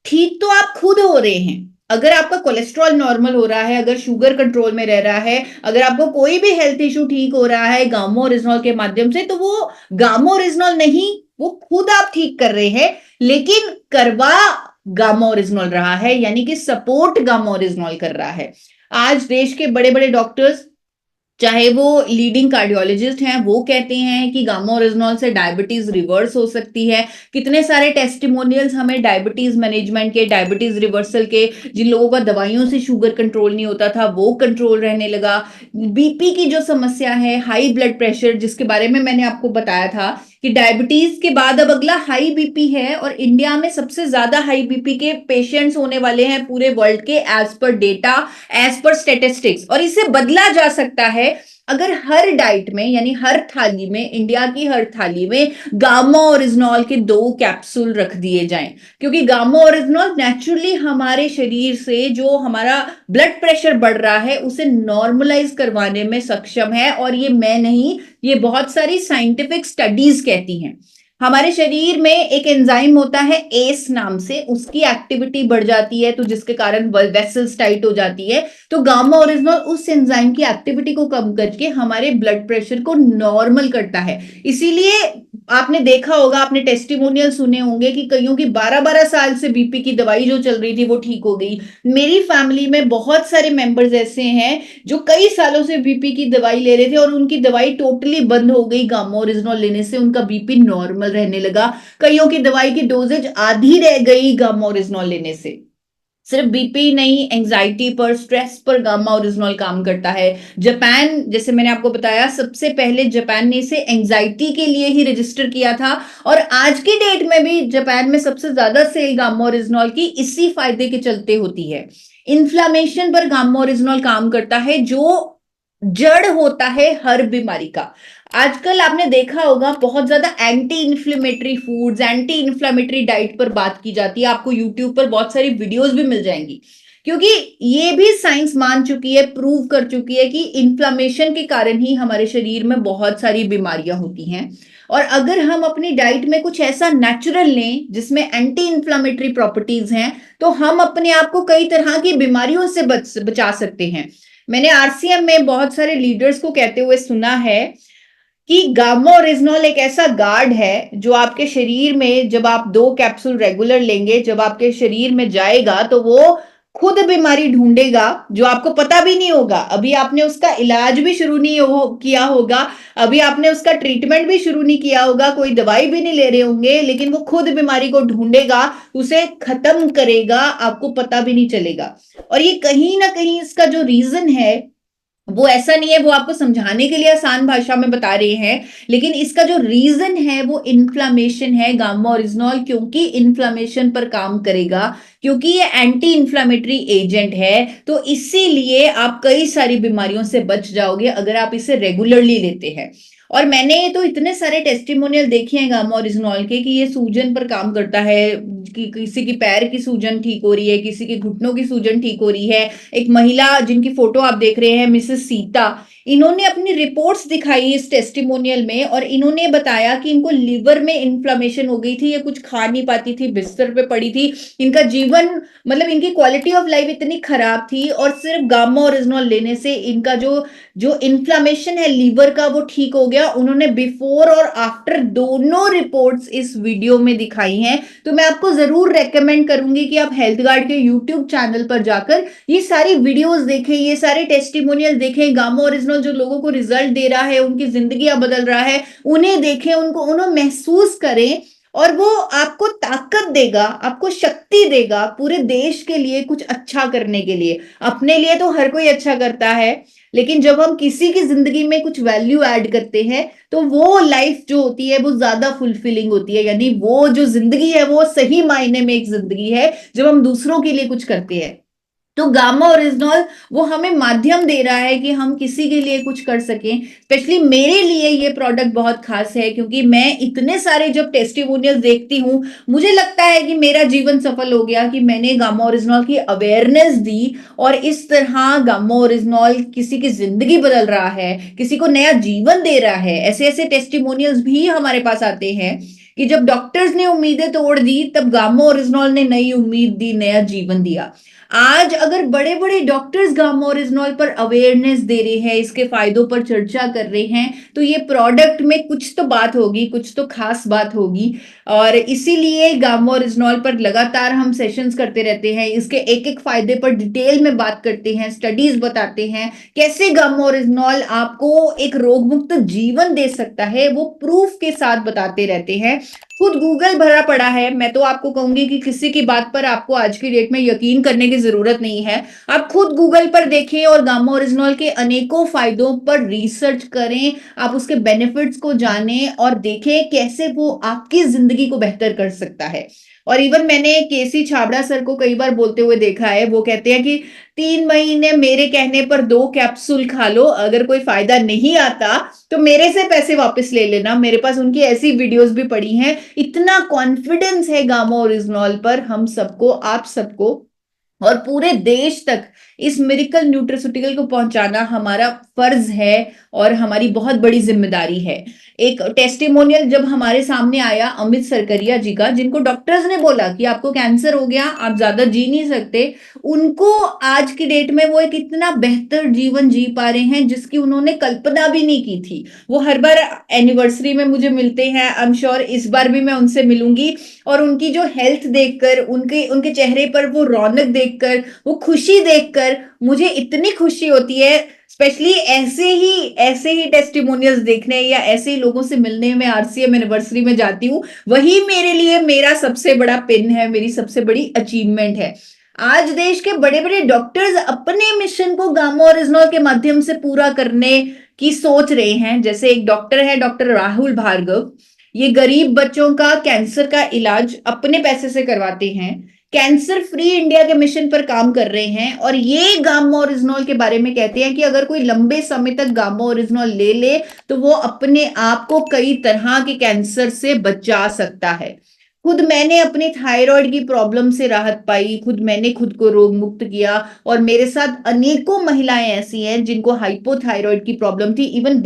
Speaker 1: ठीक तो आप खुद हो रहे हैं, अगर आपका कोलेस्ट्रॉल नॉर्मल हो रहा है, अगर शुगर कंट्रोल में रह रहा है, अगर आपको कोई भी हेल्थ इशू ठीक हो रहा है गामा ओरिजिनॉल के माध्यम से, तो वो गामा ओरिजिनॉल नहीं, वो खुद आप ठीक कर रहे हैं, लेकिन करवा गामा ओरिजिनॉल रहा है, यानी कि सपोर्ट गामा ओरिजिनॉल कर रहा है। आज देश के बड़े बड़े डॉक्टर्स, चाहे वो लीडिंग कार्डियोलॉजिस्ट हैं, वो कहते हैं कि गामा ओरिजिनॉल से डायबिटीज रिवर्स हो सकती है। कितने सारे टेस्टिमोनियल्स हमें डायबिटीज मैनेजमेंट के, डायबिटीज रिवर्सल के, जिन लोगों का दवाइयों से शुगर कंट्रोल नहीं होता था वो कंट्रोल रहने लगा। बीपी की जो समस्या है, हाई ब्लड प्रेशर, जिसके बारे में मैंने आपको बताया था कि डायबिटीज के बाद अब अगला हाई बीपी है, और इंडिया में सबसे ज्यादा हाई बीपी के पेशेंट्स होने वाले हैं पूरे वर्ल्ड के, as per data, as per statistics, और इसे बदला जा सकता है अगर हर डाइट में, यानी हर थाली में, इंडिया की हर थाली में गामा ओरिजिनॉल के 2 कैप्सूल रख दिए जाएं, क्योंकि गामा ओरिजिनॉल नेचुरली हमारे शरीर से जो हमारा ब्लड प्रेशर बढ़ रहा है उसे नॉर्मलाइज करवाने में सक्षम है। और ये मैं नहीं, ये बहुत सारी साइंटिफिक स्टडीज कहती हैं। हमारे शरीर में एक एंजाइम होता है एस नाम से, उसकी एक्टिविटी बढ़ जाती है तो जिसके कारण वेसल्स टाइट हो जाती है, तो गामा ओरिजिनॉल उस एंजाइम की एक्टिविटी को कम करके हमारे ब्लड प्रेशर को नॉर्मल करता है। इसीलिए आपने देखा होगा, आपने टेस्टिमोनियल सुने होंगे कि कईयों की 12-12 साल से बीपी की दवाई जो चल रही थी वो ठीक हो गई। मेरी फैमिली में बहुत सारे मेंबर्स ऐसे हैं जो कई सालों से बीपी की दवाई ले रहे थे और उनकी दवाई टोटली बंद हो गई, गामा ओरिजिनॉल लेने से उनका बीपी नॉर्मल रहने लगा। कईयों की दवाई की डोजेज आधी रह गई गामा ओरिजिनॉल लेने से। सिर्फ बीपी नहीं, एंजाइटी पर, स्ट्रेस पर गामा ओरिजिनॉल काम करता है। जापान, जैसे मैंने आपको बताया, सबसे पहले जापान ने इसे एंजाइटी के लिए ही रजिस्टर किया था, और आज की डेट में भी जापान में सबसे ज्यादा सेल गामा ओरिजिनॉल की इसी फायदे के चलते होती है। इन्फ्लामेशन पर गामा ओरिजिनॉल काम करता है, जो जड़ होता है हर बीमारी का। आजकल आपने देखा होगा बहुत ज्यादा anti inflammatory foods, anti inflammatory diet पर बात की जाती है, आपको यूट्यूब पर बहुत सारी वीडियोस भी मिल जाएंगी, क्योंकि ये भी साइंस मान चुकी है, प्रूव कर चुकी है कि इन्फ्लेमेशन के कारण ही हमारे शरीर में बहुत सारी बीमारियां होती हैं। और अगर हम अपनी डाइट में कुछ ऐसा नेचुरल लें जिसमें एंटी इन्फ्लेमेटरी प्रॉपर्टीज हैं, तो हम अपने आप को कई तरह की बीमारियों से बचा सकते हैं। मैंने आरसीएम में बहुत सारे लीडर्स को कहते हुए सुना है कि गामा ओरिजिनॉल एक ऐसा गार्ड है जो आपके शरीर में, जब आप 2 कैप्सूल रेगुलर लेंगे, जब आपके शरीर में जाएगा तो वो खुद बीमारी ढूंढेगा जो आपको पता भी नहीं होगा। अभी आपने उसका इलाज भी शुरू नहीं किया होगा, अभी आपने उसका ट्रीटमेंट भी शुरू नहीं किया होगा, कोई दवाई भी नहीं ले रहे होंगे, लेकिन वो खुद बीमारी को ढूंढेगा, उसे खत्म करेगा, आपको पता भी नहीं चलेगा। और ये कहीं ना कहीं इसका जो रीजन है वो ऐसा नहीं है, वो आपको समझाने के लिए आसान भाषा में बता रहे हैं, लेकिन इसका जो रीजन है वो इन्फ्लामेशन है। गामा ओरिजिनॉल क्योंकि इन्फ्लामेशन पर काम करेगा, क्योंकि ये एंटी इन्फ्लामेटरी एजेंट है, तो इसीलिए आप कई सारी बीमारियों से बच जाओगे अगर आप इसे रेगुलरली लेते हैं। और मैंने तो इतने सारे टेस्टिमोनियल देखे हैं गामा ओरिजिनॉल के कि ये सूजन पर काम करता है, कि किसी की पैर की सूजन ठीक हो रही है, किसी के घुटनों की सूजन ठीक हो रही है। एक महिला जिनकी फोटो आप देख रहे हैं, मिसेस सीता, इन्होंने अपनी रिपोर्ट्स दिखाई इस टेस्टिमोनियल में, और इन्होंने बताया कि इनको लिवर में इन्फ्लामेशन हो गई थी, ये कुछ खा नहीं पाती थी, बिस्तर पे पड़ी थी, इनका जीवन, मतलब इनकी क्वालिटी ऑफ लाइफ इतनी खराब थी, और सिर्फ गामा ओरिजिनॉल लेने से इनका जो जो इन्फ्लामेशन है लीवर का वो ठीक हो गया। उन्होंने बिफोर और आफ्टर दोनों रिपोर्ट्स इस वीडियो में दिखाई हैं। तो मैं आपको जरूर रेकमेंड करूंगी कि आप हेल्थ गार्ड के यूट्यूब चैनल पर जाकर ये सारी वीडियोस देखें, ये सारे टेस्टिमोनियल देखें, गामा ओरिजिनल जो लोगों को रिजल्ट दे रहा है, उनकी जिंदगी बदल रहा है, उन्हें देखें, उन्हें महसूस करें, और वो आपको ताकत देगा, आपको शक्ति देगा पूरे देश के लिए कुछ अच्छा करने के लिए। अपने लिए तो हर कोई अच्छा करता है, लेकिन जब हम किसी की जिंदगी में कुछ वैल्यू ऐड करते हैं तो वो लाइफ जो होती है वो ज्यादा फुलफिलिंग होती है, यानी वो जो जिंदगी है वो सही मायने में एक जिंदगी है जब हम दूसरों के लिए कुछ करते हैं। तो गामा ओरिजिनॉल वो हमें माध्यम दे रहा है कि हम किसी के लिए कुछ कर सकें। स्पेशली मेरे लिए ये प्रोडक्ट बहुत खास है, क्योंकि मैं इतने सारे जब टेस्टिमोनियल देखती हूँ, मुझे लगता है कि मेरा जीवन सफल हो गया कि मैंने गामा ओरिजिनॉल की अवेयरनेस दी, और इस तरह गामा ओरिजिनॉल किसी की जिंदगी बदल रहा है, किसी को नया जीवन दे रहा है। ऐसे ऐसे टेस्टिमोनियल्स भी हमारे पास आते हैं कि जब डॉक्टर्स ने उम्मीदें तोड़ दी, तब गामा ओरिजिनॉल ने नई उम्मीद दी, नया जीवन दिया। आज अगर बड़े बड़े डॉक्टर्स गामा ओरिजिनॉल पर अवेयरनेस दे रहे हैं, इसके फायदों पर चर्चा कर रहे हैं, तो ये प्रोडक्ट में कुछ तो बात होगी, कुछ तो खास बात होगी। और इसीलिए गामा ओरिजिनॉल पर लगातार हम सेशंस करते रहते हैं, इसके एक एक फायदे पर डिटेल में बात करते हैं, स्टडीज बताते हैं कैसे गामा ओरिजिनॉल आपको एक रोग मुक्त जीवन दे सकता है, वो प्रूफ के साथ बताते रहते हैं। खुद गूगल भरा पड़ा है, मैं तो आपको कहूंगी कि किसी की बात पर आपको आज की डेट में यकीन करने की जरूरत नहीं है। आप खुद गूगल पर देखें और गामा ओरिजिनॉल के अनेकों फायदों पर रिसर्च करें, आप उसके बेनिफिट्स को जानें और देखें कैसे वो आपकी जिंदगी को बेहतर कर सकता है। और इवन मैंने केसी छाबड़ा सर को कई बार बोलते हुए देखा है, वो कहते हैं कि 3 महीने मेरे कहने पर 2 कैप्सूल खा लो, अगर कोई फायदा नहीं आता तो मेरे से पैसे वापस ले लेना। मेरे पास उनकी ऐसी वीडियोस भी पड़ी हैं। इतना कॉन्फिडेंस है गामा ओरिजिनॉल पर हम सबको, आप सबको, और पूरे देश तक इस मिरेकल न्यूट्रास्यूटिकल को पहुंचाना हमारा फर्ज है और हमारी बहुत बड़ी जिम्मेदारी है। एक टेस्टिमोनियल जब हमारे सामने आया अमित सरकरिया जी का, जिनको डॉक्टर्स ने बोला कि आपको कैंसर हो गया, आप ज्यादा जी नहीं सकते, उनको आज की डेट में वो एक इतना बेहतर जीवन जी पा रहे हैं जिसकी उन्होंने कल्पना भी नहीं की थी। वो हर बार एनिवर्सरी में मुझे मिलते हैं, आई एम श्योर इस बार भी मैं उनसे मिलूंगी, और उनकी जो हेल्थ देखकर, उनके उनके चेहरे पर वो रौनक देखकर, वो खुशी देखकर मुझे इतनी खुशी होती है। स्पेशली ऐसे ही टेस्टिमोनियल्स देखने या ऐसे ही लोगों से मिलने में आरसीएम एनिवर्सरी में जाती हूँ, वही मेरे लिए मेरा सबसे बड़ा पिन है, मेरी सबसे बड़ी अचीवमेंट है। आज देश के बड़े बड़े डॉक्टर्स अपने मिशन को गामा ओरिजिनॉल के माध्यम से पूरा करने की सोच रहे हैं। जैसे एक डॉक्टर है, डॉक्टर राहुल भार्गव, ये गरीब बच्चों का कैंसर का इलाज अपने पैसे से करवाते हैं, कैंसर फ्री इंडिया के मिशन पर काम कर रहे हैं, और ये गामा ओरिजिनॉल के बारे में कहते हैं कि अगर कोई लंबे समय तक गामा ओरिजिनॉल ले ले तो वो अपने आप को कई तरह के कैंसर से बचा सकता है। खुद मैंने अपनी थायराइड की प्रॉब्लम से राहत पाई, खुद मैंने खुद को रोग मुक्त किया, और मेरे साथ अनेकों महिलाएं ऐसी हैं जिनको हाइपोथायराइड की प्रॉब्लम थी। इवन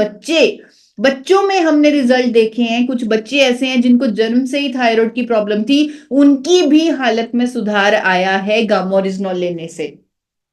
Speaker 1: बच्चों में हमने रिजल्ट देखे हैं, कुछ बच्चे ऐसे हैं जिनको जन्म से ही थायराइड की प्रॉब्लम थी, उनकी भी हालत में सुधार आया है गामा ओरिजिनॉल लेने से।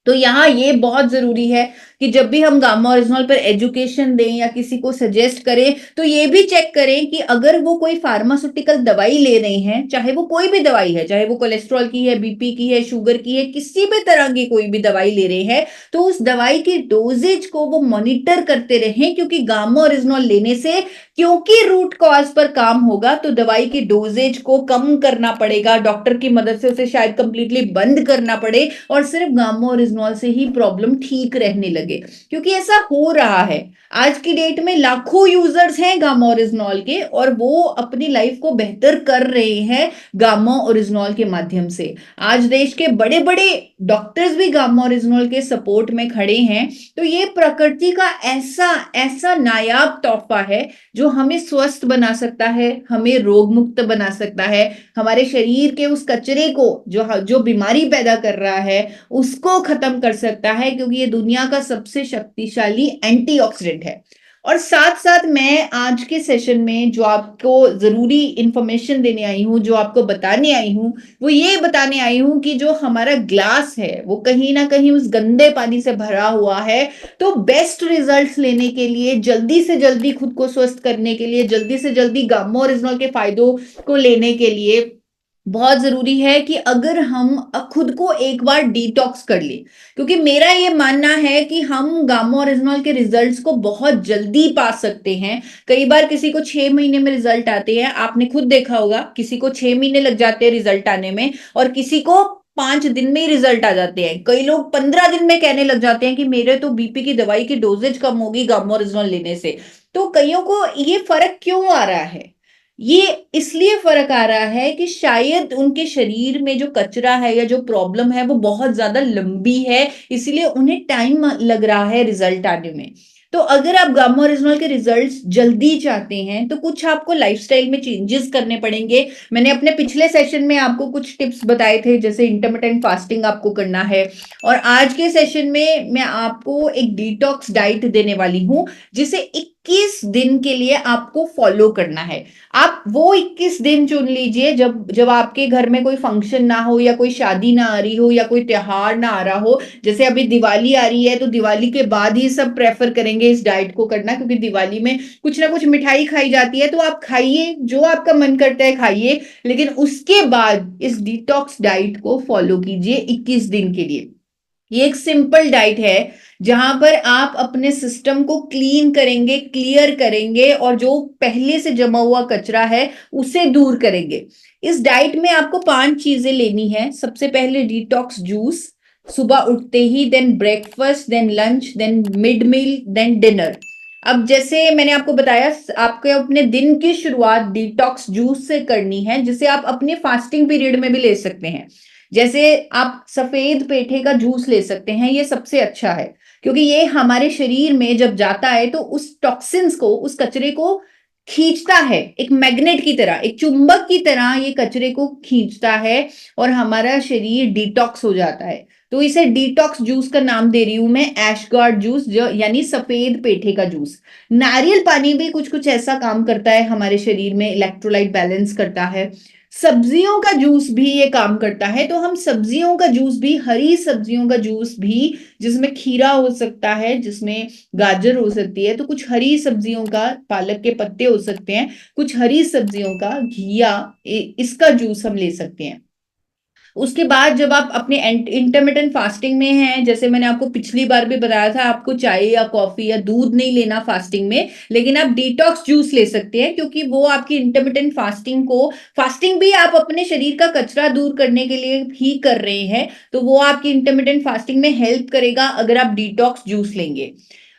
Speaker 1: तो यहाँ ये बहुत ज़रूरी है कि जब भी हम गामा ओरिजिनॉल पर एजुकेशन दें या किसी को सजेस्ट करें, तो ये भी चेक करें कि अगर वो कोई फार्मास्यूटिकल दवाई ले रहे हैं, चाहे वो कोई भी दवाई है, चाहे वो कोलेस्ट्रॉल की है, बीपी की है, शुगर की है, किसी भी तरह की कोई भी दवाई ले रहे हैं, तो उस दवाई की डोजेज को वो मॉनिटर करते रहें, क्योंकि गामा ओरिजिनॉल लेने से क्योंकि रूट कॉज पर काम होगा, तो दवाई की डोजेज को कम करना पड़ेगा, डॉक्टर की मदद से उसे शायद कंप्लीटली बंद करना पड़े और सिर्फ गामा ओरिजिनॉल से ही प्रॉब्लम ठीक रहने लगे, क्योंकि ऐसा हो रहा है। आज की डेट में लाखों यूजर्स हैं गामा ओरिजिनॉल के और वो अपनी लाइफ को बेहतर कर रहे हैं गामा ओरिजिनॉल के माध्यम से। आज देश के बड़े बड़े डॉक्टर्स भी गामा ओरिजिनॉल के सपोर्ट में खड़े हैं। तो ये प्रकृति का ऐसा ऐसा नायाब तोहफा है जो हमें स्वस्थ बना सकता है, हमें रोग मुक्त बना सकता है, हमारे शरीर के उस कचरे को जो बीमारी पैदा कर रहा है उसको खत्म कर सकता है, क्योंकि ये दुनिया का सबसे शक्तिशाली एंटीऑक्सीडेंट है। और साथ साथ मैं आज के सेशन में जो आपको जरूरी इंफॉर्मेशन देने आई हूं, जो आपको बताने आई हूं, वो ये बताने आई हूं कि जो हमारा ग्लास है वो कहीं ना कहीं उस गंदे पानी से भरा हुआ है। तो बेस्ट रिजल्ट्स लेने के लिए, जल्दी से जल्दी खुद को स्वस्थ करने के लिए, जल्दी से जल्दी गामा ओरिजिनॉल के फायदों को लेने के लिए बहुत जरूरी है कि अगर हम खुद को एक बार डिटॉक्स कर ले, क्योंकि मेरा ये मानना है कि हम गामा ओरिजिनॉल के रिजल्ट्स को बहुत जल्दी पा सकते हैं। कई बार किसी को 6 महीने में रिजल्ट आते हैं, आपने खुद देखा होगा, किसी को 6 महीने लग जाते हैं रिजल्ट आने में और किसी को 5 दिन में ही रिजल्ट आ जाते हैं। कई लोग 15 दिन में कहने लग जाते हैं कि मेरे तो बीपी की दवाई की डोजेज कम होगी गामा ओरिजिनॉल लेने से। तो कईयों को ये फर्क क्यों आ रहा है? ये इसलिए फर्क आ रहा है कि शायद उनके शरीर में जो कचरा है या जो प्रॉब्लम है वो बहुत ज्यादा लंबी है, इसलिए उन्हें टाइम लग रहा है रिजल्ट आने में। तो अगर आप गामा ओरिजिनॉल के रिजल्ट्स जल्दी चाहते हैं तो कुछ आपको लाइफस्टाइल में चेंजेस करने पड़ेंगे। मैंने अपने पिछले सेशन में आपको कुछ टिप्स बताए थे, जैसे इंटरमिटेंट फास्टिंग आपको करना है, और आज के सेशन में मैं आपको एक डिटॉक्स डाइट देने वाली हूं जिसे 21 दिन के लिए आपको फॉलो करना है। आप वो 21 दिन चुन लीजिए जब जब आपके घर में कोई फंक्शन ना हो या कोई शादी ना आ रही हो या कोई त्योहार ना आ रहा हो। जैसे अभी दिवाली आ रही है तो दिवाली के बाद ही सब प्रेफर करेंगे इस डाइट को करना, क्योंकि दिवाली में कुछ ना कुछ मिठाई खाई जाती है, तो आप खाइए, जो आपका मन करता है खाइए, लेकिन उसके बाद इस डिटॉक्स डाइट को फॉलो कीजिए 21 दिन के लिए। ये एक सिंपल डाइट है जहां पर आप अपने सिस्टम को क्लीन करेंगे, क्लियर करेंगे और जो पहले से जमा हुआ कचरा है उसे दूर करेंगे। इस डाइट में आपको 5 चीजें लेनी है। सबसे पहले डिटॉक्स जूस सुबह उठते ही, then breakfast, then lunch, then mid meal, then dinner. अब जैसे मैंने आपको बताया, आपको अपने दिन की शुरुआत डिटॉक्स जूस से करनी है, जिसे आप अपने फास्टिंग पीरियड में भी ले सकते हैं। जैसे आप सफेद पेठे का जूस ले सकते हैं, ये सबसे अच्छा है, क्योंकि ये हमारे शरीर में जब जाता है तो उस टॉक्सिन्स को, उस कचरे को खींचता है, एक मैग्नेट की तरह, एक चुंबक की तरह ये कचरे को खींचता है और हमारा शरीर डिटॉक्स हो जाता है। तो इसे डिटॉक्स जूस का नाम दे रही हूं मैं, एशगार्ड जूस, जो यानी सफेद पेठे का जूस। नारियल पानी भी कुछ कुछ ऐसा काम करता है हमारे शरीर में, इलेक्ट्रोलाइट बैलेंस करता है। सब्जियों का जूस भी ये काम करता है, तो हम सब्जियों का जूस भी, हरी सब्जियों का जूस भी, जिसमें खीरा हो सकता है, जिसमें गाजर हो सकती है, तो कुछ हरी सब्जियों का, पालक के पत्ते हो सकते हैं, कुछ हरी सब्जियों का घिया, इसका जूस हम ले सकते हैं। उसके बाद जब आप अपने इंटरमिटेंट फास्टिंग में हैं, जैसे मैंने आपको पिछली बार भी बताया था, आपको चाय या कॉफी या दूध नहीं लेना फास्टिंग में, लेकिन आप डिटॉक्स जूस ले सकते हैं, क्योंकि वो आपकी इंटरमिटेंट फास्टिंग भी आप अपने शरीर का कचरा दूर करने के लिए ही कर रहे हैं, तो वो आपकी इंटरमिटेंट फास्टिंग में हेल्प करेगा अगर आप डिटॉक्स जूस लेंगे।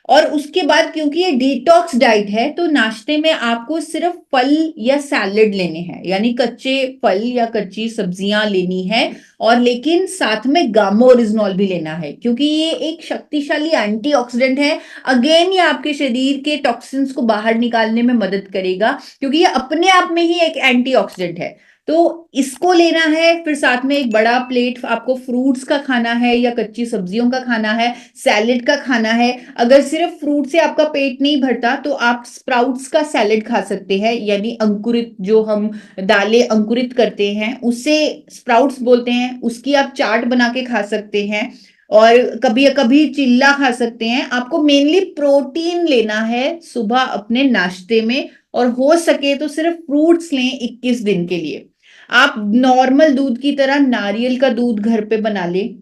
Speaker 1: और उसके बाद क्योंकि ये डिटॉक्स डाइट है, तो नाश्ते में आपको सिर्फ फल या सैलेड लेने हैं, यानी कच्चे फल या कच्ची सब्जियां लेनी है, और लेकिन साथ में गामा ओरिजिनॉल भी लेना है, क्योंकि ये एक शक्तिशाली एंटीऑक्सीडेंट है। अगेन ये आपके शरीर के टॉक्सिन्स को बाहर निकालने में मदद करेगा, क्योंकि ये अपने आप में ही एक एंटीऑक्सीडेंट है। तो इसको लेना है, फिर साथ में एक बड़ा प्लेट आपको फ्रूट्स का खाना है या कच्ची सब्जियों का खाना है, सैलेड का खाना है। अगर सिर्फ फ्रूट से आपका पेट नहीं भरता तो आप स्प्राउट्स का सैलेड खा सकते हैं, यानी अंकुरित, जो हम दालें अंकुरित करते हैं उसे स्प्राउट्स बोलते हैं, उसकी आप चाट बना के खा सकते हैं। और कभी कभी चिल्ला खा सकते हैं। आपको मेनली प्रोटीन लेना है सुबह अपने नाश्ते में, और हो सके तो सिर्फ फ्रूट्स लें 21 दिन के लिए। आप नॉर्मल दूध की तरह नारियल का दूध घर पे बना लें,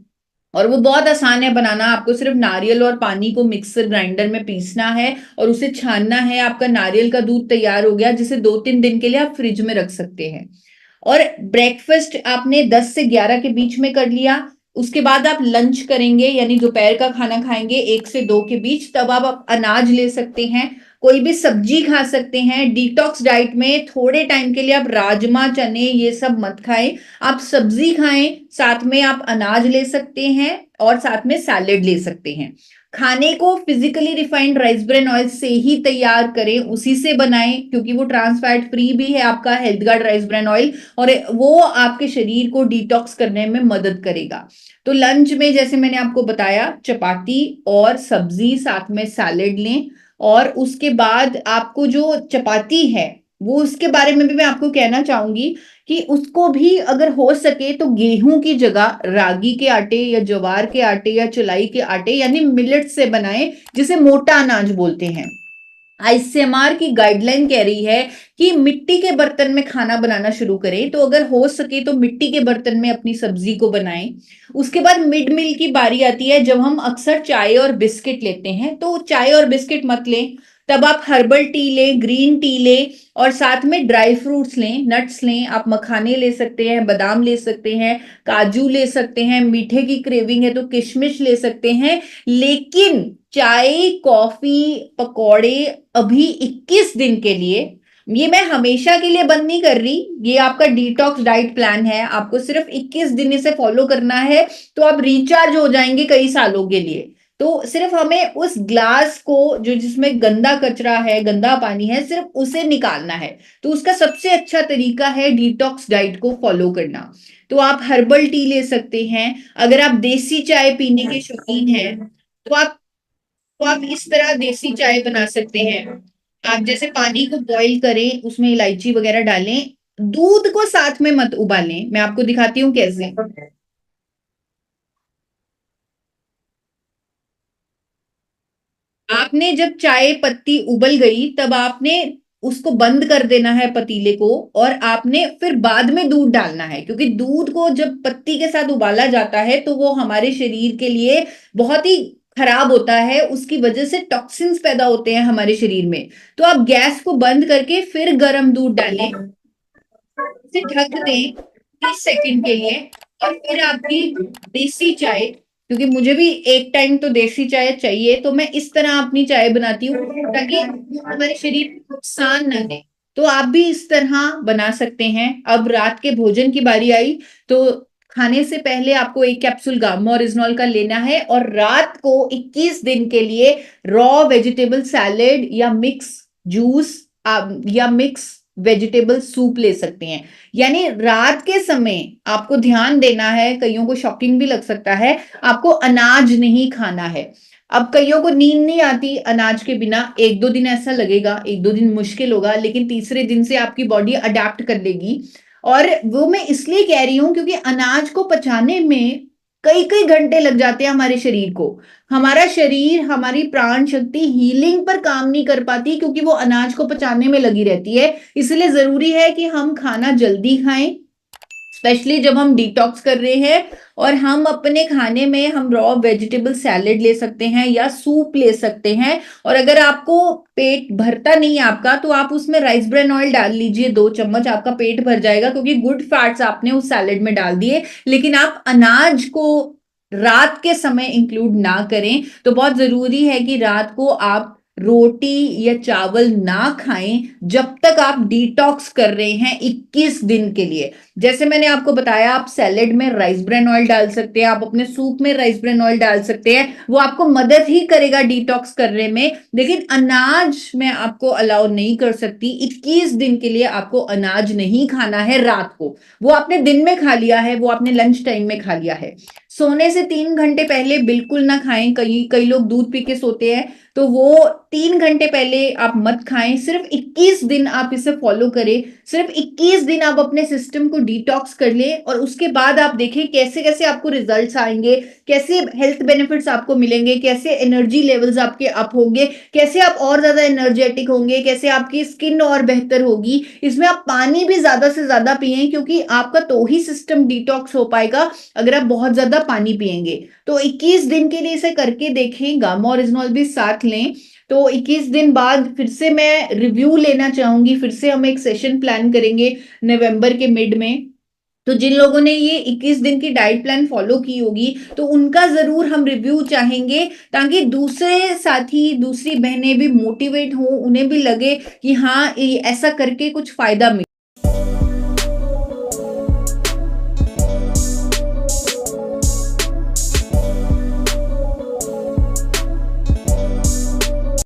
Speaker 1: और वो बहुत आसान है बनाना। आपको सिर्फ नारियल और पानी को मिक्सर ग्राइंडर में पीसना है और उसे छानना है। आपका नारियल का दूध तैयार हो गया, जिसे 2-3 दिन के लिए आप फ्रिज में रख सकते हैं। और ब्रेकफास्ट आपने 10 से 11 के बीच में कर लिया। उसके बाद आप लंच करेंगे, यानी दोपहर का खाना खाएंगे 1 से 2 के बीच, तब आप अनाज ले सकते हैं, कोई भी सब्जी खा सकते हैं। डिटॉक्स डाइट में थोड़े टाइम के लिए आप राजमा, चने ये सब मत खाएं, आप सब्जी खाएं, साथ में आप अनाज ले सकते हैं और साथ में सैलेड ले सकते हैं। खाने को physically refined rice bran oil से ही तैयार करें, उसी से बनाएं, क्योंकि वो ट्रांस फैट फ्री भी है आपका health guard rice bran oil, और वो आपके शरीर को डिटॉक्स करने में मदद करेगा। तो लंच में जैसे मैंने आपको बताया, चपाती और सब्जी साथ में सैलेड लें। और उसके बाद आपको जो चपाती है, वो उसके बारे में भी मैं आपको कहना चाहूंगी कि उसको भी अगर हो सके तो गेहूं की जगह रागी के आटे या ज्वार के आटे या चुलाई के आटे यानी मिलेट से बनाएं, जिसे मोटा अनाज बोलते हैं। आईसीएमआर की गाइडलाइन कह रही है कि मिट्टी के बर्तन में खाना बनाना शुरू करें, तो अगर हो सके तो मिट्टी के बर्तन में अपनी सब्जी को बनाएं। उसके बाद मिड मील की बारी आती है, जब हम अक्सर चाय और बिस्किट लेते हैं, तो चाय और बिस्किट मत लें। तब आप हर्बल टी लें, ग्रीन टी लें, और साथ में ड्राई फ्रूट्स लें, नट्स लें। आप मखाने ले सकते हैं, बादाम ले सकते हैं, काजू ले सकते हैं, मीठे की क्रेविंग है तो किशमिश ले सकते हैं। लेकिन चाय, कॉफी, पकौड़े अभी 21 दिन के लिए, ये मैं हमेशा के लिए बंद नहीं कर रही, ये आपका डिटॉक्स डाइट प्लान है, आपको सिर्फ 21 दिन इसे फॉलो करना है, तो आप रिचार्ज हो जाएंगे कई सालों के लिए। तो सिर्फ हमें उस ग्लास को जो जिसमें गंदा कचरा है, गंदा पानी है, सिर्फ उसे निकालना है। तो उसका सबसे अच्छा तरीका है डिटॉक्स डाइट को फॉलो करना। तो आप हर्बल टी ले सकते हैं। अगर आप देसी चाय पीने के शौकीन हैं, तो आप इस तरह देसी चाय बना सकते हैं। आप जैसे पानी को बॉईल करें, उसमें इलायची वगैरह डालें, दूध को साथ में मत उबालें। मैं आपको दिखाती हूँ कैसे। आपने जब चाय पत्ती उबल गई, तब आपने उसको बंद कर देना है पतीले को, और आपने फिर बाद में दूध डालना है, क्योंकि दूध को जब पत्ती के साथ उबाला जाता है तो वो हमारे शरीर के लिए बहुत ही खराब होता है, उसकी वजह से टॉक्सिन्स पैदा होते हैं हमारे शरीर में। तो आप गैस को बंद करके फिर गर्म दूध डालें, उसे ढक दें 30 सेकंड के लिए, और फिर आपकी देसी चाय, क्योंकि मुझे भी एक टाइम तो देसी चाय चाहिए, तो मैं इस तरह अपनी चाय बनाती हूँ ताकि हमारे शरीर को नुकसान न दे। तो आप भी इस तरह बना सकते हैं। अब रात के भोजन की बारी आई, तो खाने से पहले आपको 1 कैप्सूल गामा ओरिजिनॉल का लेना है, और रात को 21 दिन के लिए रॉ वेजिटेबल सैलेड या मिक्स जूस या मिक्स वेजिटेबल सूप ले सकते हैं। यानी रात के समय आपको ध्यान देना है, कईयों को शॉकिंग भी लग सकता है, आपको अनाज नहीं खाना है। अब कईयों को नींद नहीं आती अनाज के बिना, 1-2 दिन ऐसा लगेगा, 1-2 दिन मुश्किल होगा, लेकिन तीसरे दिन से आपकी बॉडी अडेप्ट कर लेगी। और वो मैं इसलिए कह रही हूं क्योंकि अनाज को पचाने में कई कई घंटे लग जाते हैं हमारे शरीर को। हमारा शरीर, हमारी प्राण शक्ति हीलिंग पर काम नहीं कर पाती, क्योंकि वो अनाज को पचाने में लगी रहती है। इसलिए जरूरी है कि हम खाना जल्दी खाएं, स्पेशली जब हम डिटॉक्स कर रहे हैं। और हम अपने खाने में हम रॉ वेजिटेबल सैलेड ले सकते हैं या सूप ले सकते हैं। और अगर आपको पेट भरता नहीं है आपका, तो आप उसमें राइस ब्रेन ऑयल डाल लीजिए 2 चम्मच, आपका पेट भर जाएगा, क्योंकि गुड फैट्स आपने उस सैलेड में डाल दिए। लेकिन आप अनाज को रात के समय इंक्लूड ना करें। तो बहुत जरूरी है कि रात को आप रोटी या चावल ना खाएं जब तक आप डिटॉक्स कर रहे हैं 21 दिन के लिए। जैसे मैंने आपको बताया, आप सैलेड में राइस ब्रेन ऑयल डाल सकते हैं, आप अपने सूप में राइस ब्रेन ऑयल डाल सकते हैं, वो आपको मदद ही करेगा डिटॉक्स करने में। लेकिन अनाज में आपको अलाउ नहीं कर सकती। 21 दिन के लिए आपको अनाज नहीं खाना है रात को। वो आपने दिन में खा लिया है, वो आपने लंच टाइम में खा लिया है। सोने से 3 घंटे पहले बिल्कुल ना खाएं। कई कई लोग दूध पी के सोते हैं, तो वो 3 घंटे पहले आप मत खाएं। सिर्फ 21 दिन आप इसे फॉलो करें, सिर्फ 21 दिन आप अपने सिस्टम को डिटॉक्स कर लें और उसके बाद आप देखें कैसे-कैसे आपको रिजल्ट्स आएँगे, कैसे हेल्थ बेनिफिट्स आपको मिलेंगे, कैसे एनर्जी लेवल्स आपके अप होंगे, कैसे आप और ज़्यादा एनर्जेटिक होंगे, कैसे आपकी स्किन और बेहतर होगी। इसमें आप पानी भी ज़्यादा से ज़्यादा पिएँ क्योंकि आपका तो ही सिस्टम डिटॉक्स हो पाएगा अगर आप बहुत ज़्यादा पानी पिएँगे। तो 21 दिन के लिए इसे करके देखें, गामा और इज़नॉल भी साथ लें। तो 21 दिन बाद फिर से मैं रिव्यू लेना चाहूँगी, फिर से हम एक सेशन प्लान करेंगे नवंबर के मिड में। तो जिन लोगों ने ये 21 दिन की डाइट प्लान फॉलो की होगी, तो उनका ज़रूर हम रिव्यू चाहेंगे ताकि दूसरे साथी, दूसरी बहनें भी मोटिवेट हों, उन्हें भी लगे कि हाँ, ऐसा करके कुछ फ़ायदा मिले।